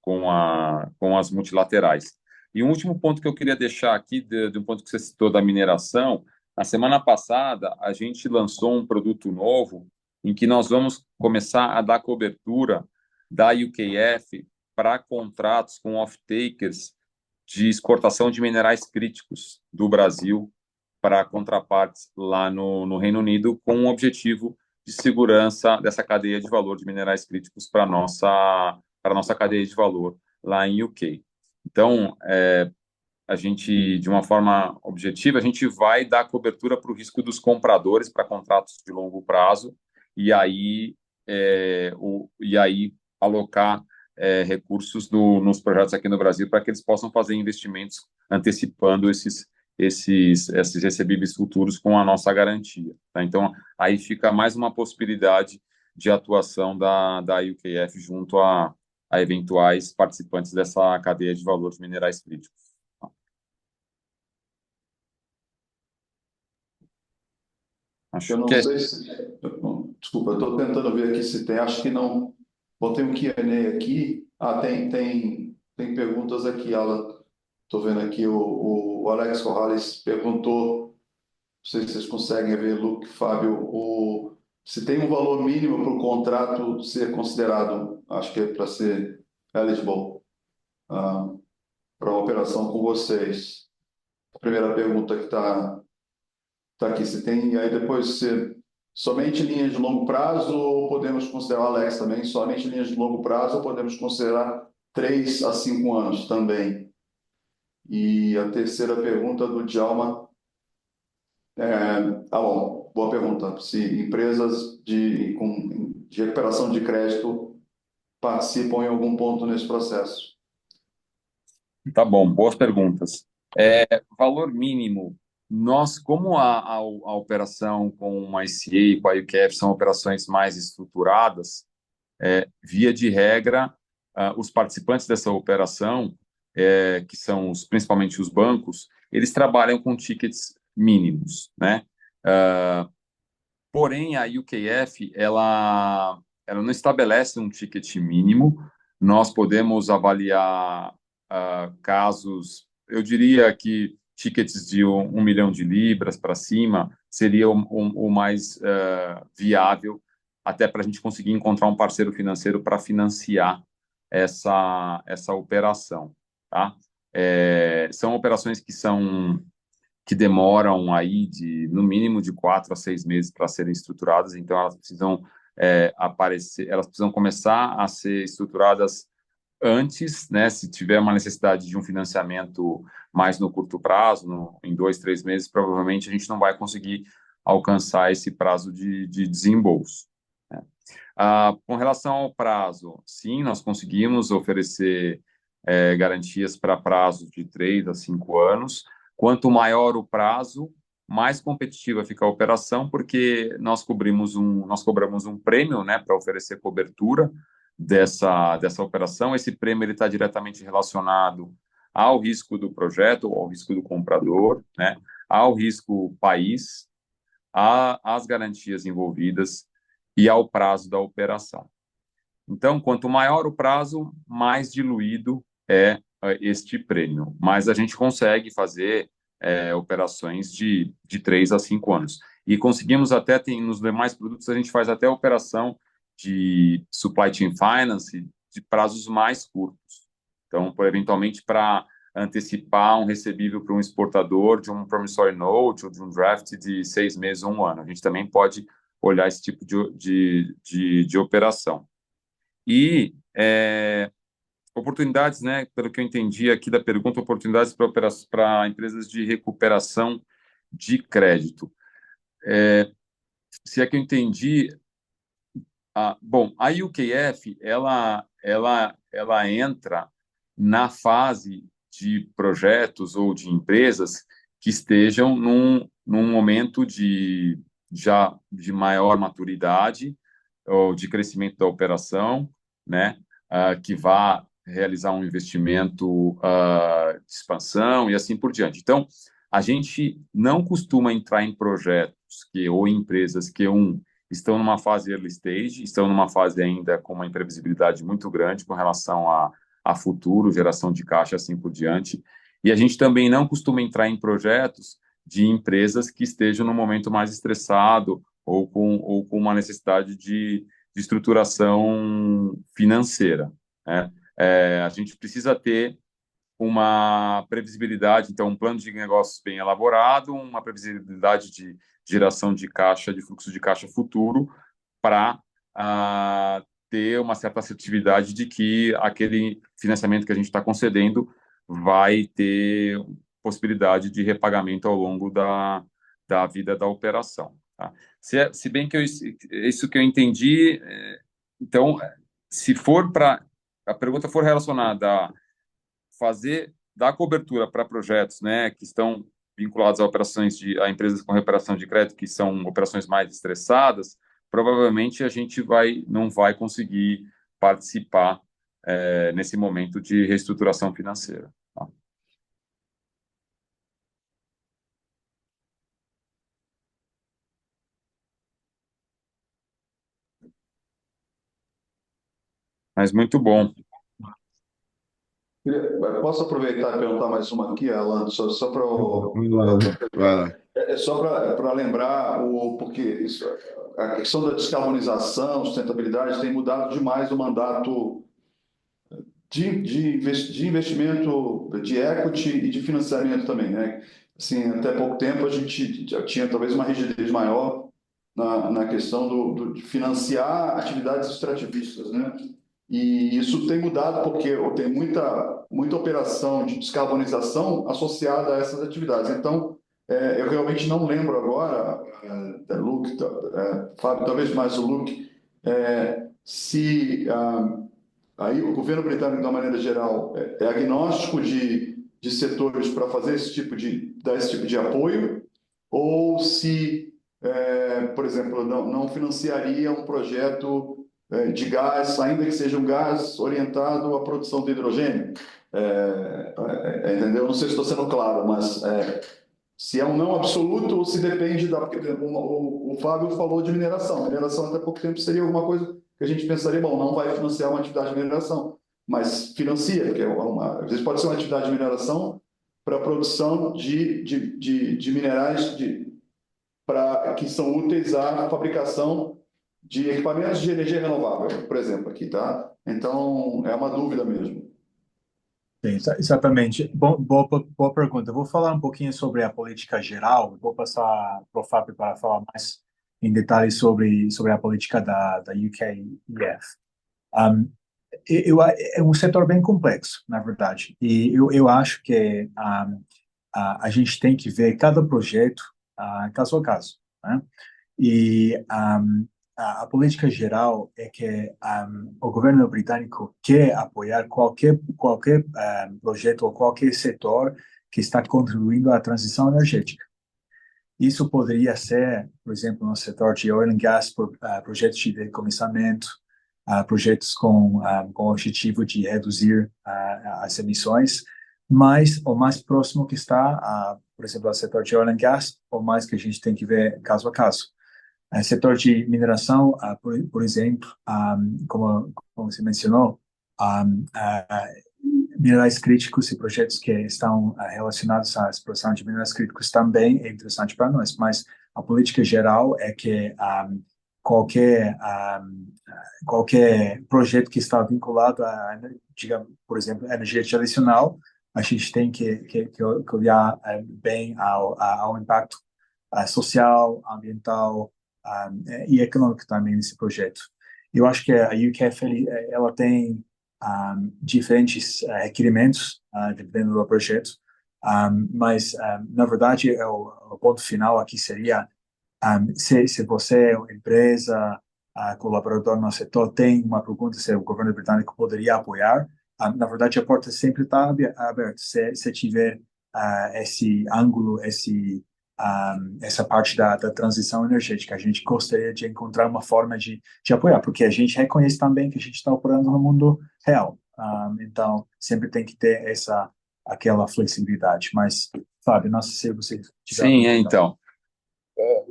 multilaterais. E um último ponto que eu queria deixar aqui, de um ponto que você citou da mineração, na semana passada, a gente lançou um produto novo em que nós vamos começar a dar cobertura da UKF para contratos com off-takers de exportação de minerais críticos do Brasil para contrapartes lá no Reino Unido, com o objetivo de segurança dessa cadeia de valor de minerais críticos para a nossa cadeia de valor lá em UK. Então, a gente, de uma forma objetiva, a gente vai dar cobertura para o risco dos compradores para contratos de longo prazo e aí alocar recursos nos projetos aqui no Brasil para que eles possam fazer investimentos antecipando esses recebíveis futuros com a nossa garantia. Tá? Então, aí fica mais uma possibilidade de atuação da UKF junto a eventuais participantes dessa cadeia de valor de minerais críticos. Eu Acho não que é. sei se. Desculpa, eu estou tentando ver aqui se tem, acho que não. Botei um Q&A aqui. Tem perguntas aqui, Alan. Estou vendo aqui o Alex Corrales perguntou, não sei se vocês conseguem ver, Luke, Fábio, se tem um valor mínimo para o contrato ser considerado, acho que é para ser eligible, para a operação com vocês. A primeira pergunta que está Tá aqui, você tem, aí depois você, somente linhas de longo prazo, ou podemos considerar, Alex também, somente linhas de longo prazo, ou podemos considerar 3 a 5 anos também. E a terceira pergunta do Djalma, bom, boa pergunta, se empresas de recuperação de crédito participam em algum ponto nesse processo. Tá bom, boas perguntas. Valor mínimo. Nós, como a operação com a ICA e com a UKF são operações mais estruturadas, via de regra, os participantes dessa operação, que são principalmente os bancos, eles trabalham com tickets mínimos, né? Porém, a UKF, ela não estabelece um ticket mínimo. Nós podemos avaliar casos, eu diria que tickets de 1 milhão de libras para cima seria o mais viável, até para a gente conseguir encontrar um parceiro financeiro para financiar essa operação, tá? São operações que demoram aí no mínimo de 4 a 6 meses para serem estruturadas, então elas precisam aparecer, elas precisam começar a ser estruturadas antes, né? Se tiver uma necessidade de um financiamento mais no curto prazo, em 2, 3 meses, provavelmente a gente não vai conseguir alcançar esse prazo de desembolso, né? Com relação ao prazo, sim, nós conseguimos oferecer garantias para prazos de 3 a 5 anos. Quanto maior o prazo, mais competitiva fica a operação, porque nós cobramos um prêmio, né, para oferecer cobertura dessa operação. Esse prêmio está diretamente relacionado ao risco do projeto, ao risco do comprador, né, ao risco país, às garantias envolvidas e ao prazo da operação. Então, quanto maior o prazo, mais diluído é este prêmio. Mas a gente consegue fazer operações de 3 a 5 anos. E conseguimos até, nos demais produtos, a gente faz até operação de supply chain finance de prazos mais curtos. Então, eventualmente, para antecipar um recebível para um exportador de um promissory note ou de um draft de 6 meses ou 1 ano. A gente também pode olhar esse tipo de operação. E oportunidades, né, pelo que eu entendi aqui da pergunta, oportunidades para empresas de recuperação de crédito. Se é que eu entendi, bom, a UKF, ela entra na fase de projetos ou de empresas que estejam num momento já de maior maturidade ou de crescimento da operação, né, que vá realizar um investimento de expansão e assim por diante. Então, a gente não costuma entrar em projetos ou em empresas que estão numa fase early stage, estão numa fase ainda com uma imprevisibilidade muito grande com relação a futuro, geração de caixa, assim por diante. E a gente também não costuma entrar em projetos de empresas que estejam no momento mais estressado ou com uma necessidade de estruturação financeira, né? A gente precisa ter uma previsibilidade, então, um plano de negócios bem elaborado, uma previsibilidade de geração de caixa, de fluxo de caixa futuro, para ter uma certa assertividade de que aquele financiamento que a gente está concedendo vai ter possibilidade de repagamento ao longo da vida da operação, tá? Se bem que isso que eu entendi, então, se for a pergunta for relacionada a dar cobertura para projetos, né, que estão vinculados a a empresas com recuperação de crédito, que são operações mais estressadas, provavelmente a gente não vai conseguir participar nesse momento de reestruturação financeira, tá? Mas muito bom. Posso aproveitar e perguntar mais uma aqui, Alan, só para Vai lá. só para lembrar porque a questão da descarbonização, sustentabilidade tem mudado demais o mandato de investimento, de equity e de financiamento também, né? assim, até pouco tempo a gente já tinha talvez uma rigidez maior na questão de financiar atividades extrativistas, né? E isso tem mudado porque tem muita operação de descarbonização associada a essas atividades. Então, eu realmente não lembro agora, Luke, Fábio, talvez mais o Luke, se aí o governo britânico, de uma maneira geral, é agnóstico de setores para fazer dar esse tipo de apoio, ou se, por exemplo, não financiaria um projeto de gás, ainda que seja um gás orientado à produção de hidrogênio. Entendeu? Não sei se estou sendo claro, mas se é um não absoluto ou se depende da. Porque o Fábio falou de mineração. Mineração até pouco tempo seria alguma coisa que a gente pensaria, bom, não vai financiar uma atividade de mineração, mas financia, porque às vezes pode ser uma atividade de mineração para a produção de minerais que são úteis à fabricação de equipamentos de energia renovável, por exemplo, aqui, tá? Então, é uma dúvida mesmo. Sim, exatamente. Boa pergunta. Eu vou falar um pouquinho sobre a política geral, vou passar para o Fábio para falar mais em detalhes sobre a política da UKEF. Um, é um setor bem complexo, na verdade, e eu acho que a gente tem que ver cada projeto caso a caso, né? E a política geral é que o governo britânico quer apoiar qualquer projeto ou qualquer setor que está contribuindo à transição energética. Isso poderia ser, por exemplo, no setor de oil and gas, projetos de decomissamento, projetos com o objetivo de reduzir as emissões, mas o mais próximo que está, por exemplo, ao setor de oil and gas, o mais que a gente tem que ver caso a caso. Setor de mineração, por exemplo, como você mencionou, minerais críticos e projetos que estão relacionados à exploração de minerais críticos também é interessante para nós, mas a política geral é que qualquer qualquer projeto que está vinculado a, digamos, por exemplo, energia tradicional, a gente tem que olhar bem ao impacto social, ambiental e econômico também nesse projeto. Eu acho que a UKF ela tem diferentes requerimentos dependendo do projeto, mas na verdade o ponto final aqui seria se você é uma empresa, colaborador no setor, tem uma pergunta se o governo britânico poderia apoiar, na verdade a porta sempre está aberta. Se tiver esse ângulo, essa parte da transição energética, a gente gostaria de encontrar uma forma de apoiar, porque a gente reconhece também que a gente está operando no mundo real. Então, sempre tem que ter aquela flexibilidade. Mas, Fábio, não sei se você tiver Sim, alguma pergunta. então.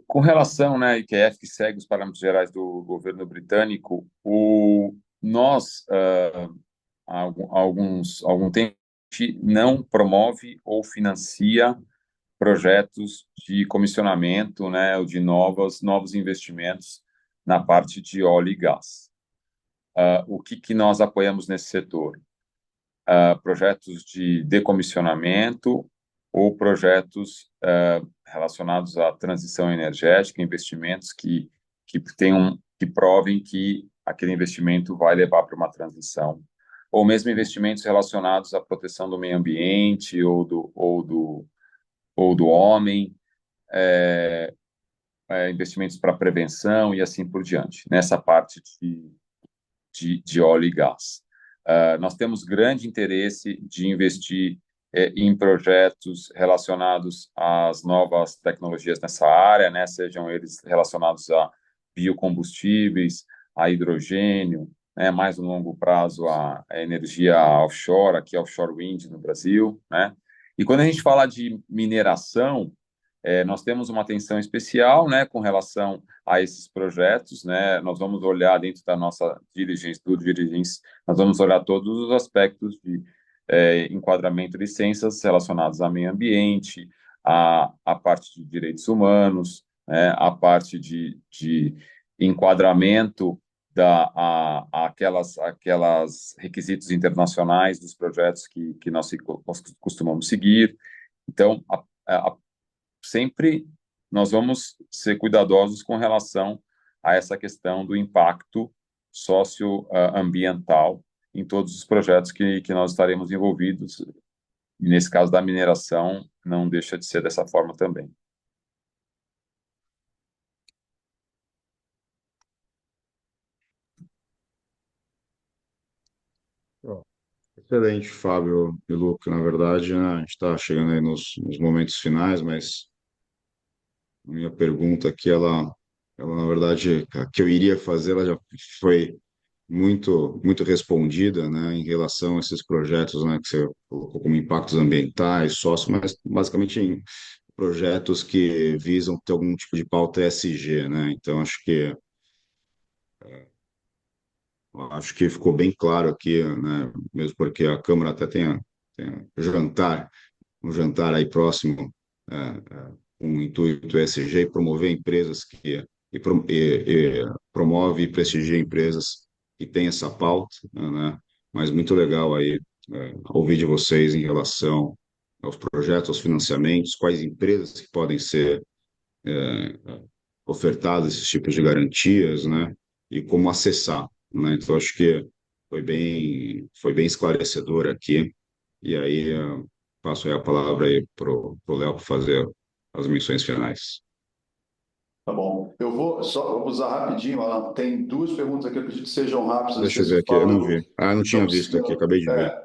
Com relação, né, IQF, que segue os parâmetros gerais do governo britânico, nós, há algum tempo, a gente não promove ou financia projetos de comissionamento, né, ou de novos investimentos na parte de óleo e gás. O que nós apoiamos nesse setor? Projetos de decomissionamento ou projetos relacionados à transição energética, investimentos que provem que aquele investimento vai levar para uma transição, ou mesmo investimentos relacionados à proteção do meio ambiente ou do homem, investimentos para prevenção e assim por diante, nessa parte de óleo e gás. Nós temos grande interesse de investir em projetos relacionados às novas tecnologias nessa área, né, sejam eles relacionados a biocombustíveis, a hidrogênio, né, mais no longo prazo a energia offshore, aqui offshore wind no Brasil, né? E quando a gente fala de mineração, nós temos uma atenção especial, né, com relação a esses projetos, né? Nós vamos olhar dentro da nossa diligence, nós vamos olhar todos os aspectos de enquadramento de licenças relacionados ao meio ambiente, a parte de direitos humanos, né, a parte de enquadramento aquelas requisitos internacionais dos projetos que nós costumamos seguir. Então, sempre nós vamos ser cuidadosos com relação a essa questão do impacto socioambiental em todos os projetos que nós estaremos envolvidos. E nesse caso da mineração, não deixa de ser dessa forma também. Ó, excelente, Fábio e Luca. Na verdade, né, a gente está chegando aí nos momentos finais, mas a minha pergunta aqui, ela, na verdade, a que eu iria fazer, ela já foi muito respondida, né, em relação a esses projetos, né, que você colocou como impactos ambientais, sócio, mas basicamente em projetos que visam ter algum tipo de pauta ESG, né? Então acho que ficou bem claro aqui, né, mesmo porque a Câmara até tem um jantar aí próximo, com o intuito ESG e promover empresas e promove e prestigia empresas que têm essa pauta, né? Mas muito legal aí ouvir de vocês em relação aos projetos, aos financiamentos, quais empresas que podem ser ofertadas esses tipos de garantias, né? E como acessar, né? Então acho que foi bem esclarecedor aqui. E aí passo aí a palavra aí pro Léo para fazer as menções finais. Tá bom. Eu vou usar rapidinho, Alan. Tem duas perguntas aqui, eu acredito que sejam rápidas, não Deixa sei eu se ver o aqui, eu não Fábio. vi. Ah, eu não Então, tinha visto aqui, acabei de ver.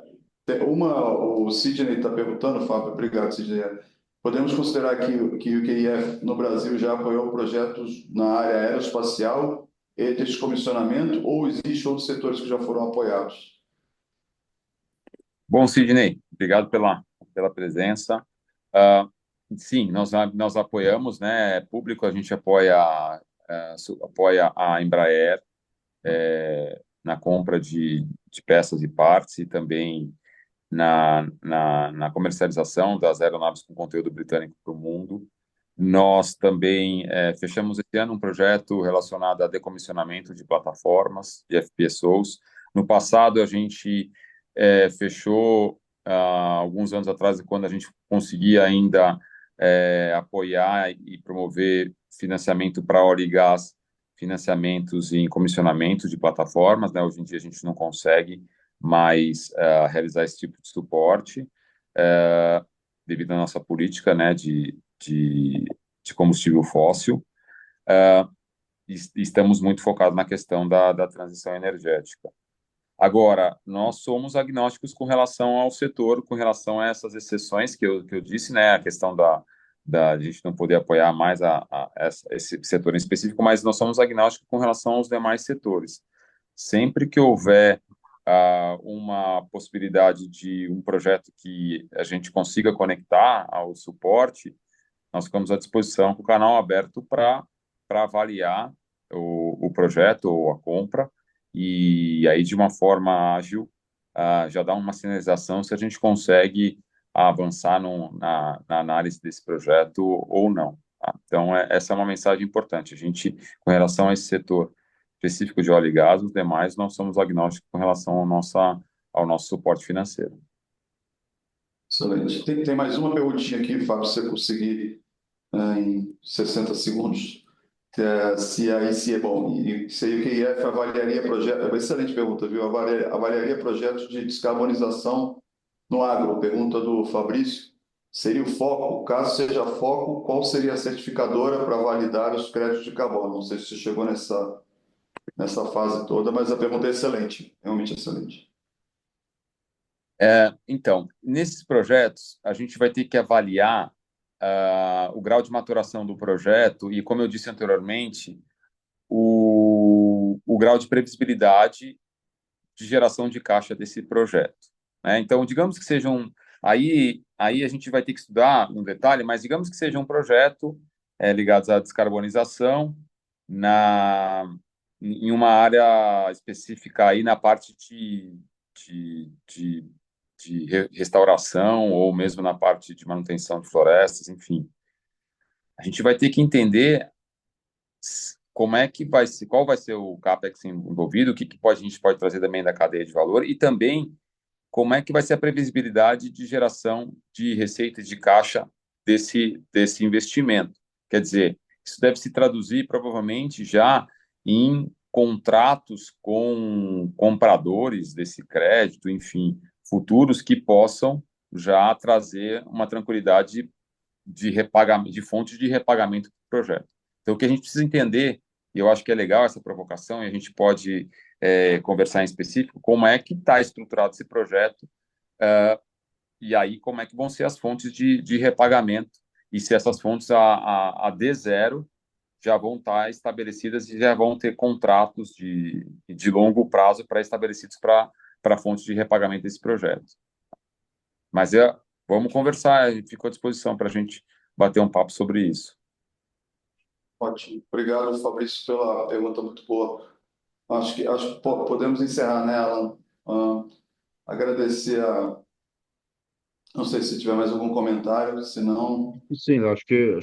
uma, o Sidney está perguntando, Fábio, obrigado, Sidney. Podemos considerar que o QIF no Brasil já apoiou projetos na área aeroespacial e descomissionamento, ou existem outros setores que já foram apoiados? Bom, Sidney, obrigado pela presença. Ah, sim, nós apoiamos, né? Público, a gente apoia a Embraer na compra de peças e partes e também na comercialização das aeronaves com conteúdo britânico para o mundo. Nós também fechamos esse ano um projeto relacionado a decomissionamento de plataformas, de FPSOs. No passado, a gente fechou, alguns anos atrás, quando a gente conseguia ainda apoiar e promover financiamento para óleo e gás, financiamentos em comissionamento de plataformas, né? Hoje em dia a gente não consegue mais realizar esse tipo de suporte, devido à nossa política, né, de combustível fóssil. Estamos muito focados na questão da transição energética. Agora, nós somos agnósticos com relação ao setor, com relação a essas exceções que eu disse, né, a questão da gente não poder apoiar mais esse setor em específico, mas nós somos agnósticos com relação aos demais setores. Sempre que houver uma possibilidade de um projeto que a gente consiga conectar ao suporte, nós ficamos à disposição com o canal aberto para avaliar o projeto ou a compra, e aí de uma forma ágil já dá uma sinalização se a gente consegue avançar na análise desse projeto ou não. Tá? Então, essa é uma mensagem importante. A gente, com relação a esse setor específico de óleo e gás, os demais nós somos agnósticos com relação ao nosso suporte financeiro. Excelente. Tem mais uma perguntinha aqui, Fábio, se você conseguir em 60 segundos. Se é bom, e se a UKF avaliaria projetos, excelente pergunta, viu? Avaliaria projetos de descarbonização no agro, pergunta do Fabrício. Seria o foco? Caso seja foco, qual seria a certificadora para validar os créditos de carbono? Não sei se você chegou nessa fase toda, mas a pergunta é excelente, realmente excelente. Então, nesses projetos, a gente vai ter que avaliar o grau de maturação do projeto e, como eu disse anteriormente, o grau de previsibilidade de geração de caixa desse projeto, né? Então, digamos que sejam... Aí a gente vai ter que estudar no detalhe, mas digamos que seja um projeto ligado à descarbonização em uma área específica aí na parte de, de, de restauração ou mesmo na parte de manutenção de florestas, enfim. A gente vai ter que entender como é que vai ser, qual vai ser o CAPEX envolvido, o que a gente pode trazer também da cadeia de valor e também como é que vai ser a previsibilidade de geração de receita de caixa desse investimento. Quer dizer, isso deve se traduzir provavelmente já em contratos com compradores desse crédito, enfim, futuros que possam já trazer uma tranquilidade de repagamento, de fontes de repagamento do projeto. Então, o que a gente precisa entender, e eu acho que é legal essa provocação, e a gente pode conversar em específico, como é que está estruturado esse projeto, e aí como é que vão ser as fontes de repagamento, e se essas fontes a D0 já vão estar estabelecidas e já vão ter contratos de longo prazo pré-estabelecidos para fontes de repagamento desse projeto. Mas vamos conversar, fico à disposição para a gente bater um papo sobre isso. Ótimo. Obrigado, Fabrício, pela pergunta muito boa. Acho que podemos encerrar, né, Alan? Agradecer Não sei se tiver mais algum comentário, se não, Sim, acho que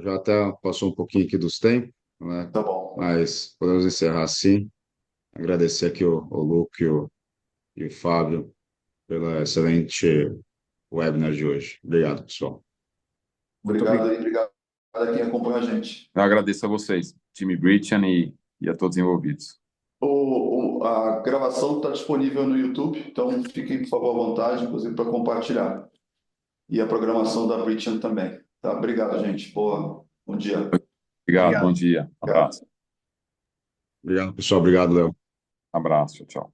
já até passou um pouquinho aqui dos tempos, né? tá bom. Mas podemos encerrar assim. Agradecer aqui o Luke e o Fábio pela excelente webinar de hoje. Obrigado, pessoal. Obrigado aí, obrigado a quem acompanha a gente. Eu agradeço a vocês, time Britton e a todos envolvidos. A gravação está disponível no YouTube, então fiquem, por favor, à vontade, inclusive para compartilhar. E a programação da Britton também. Tá? Obrigado, gente. Bom dia. Obrigado, Obrigado. bom dia, abraço. Obrigado, pessoal. Obrigado, Léo. Abraço, tchau.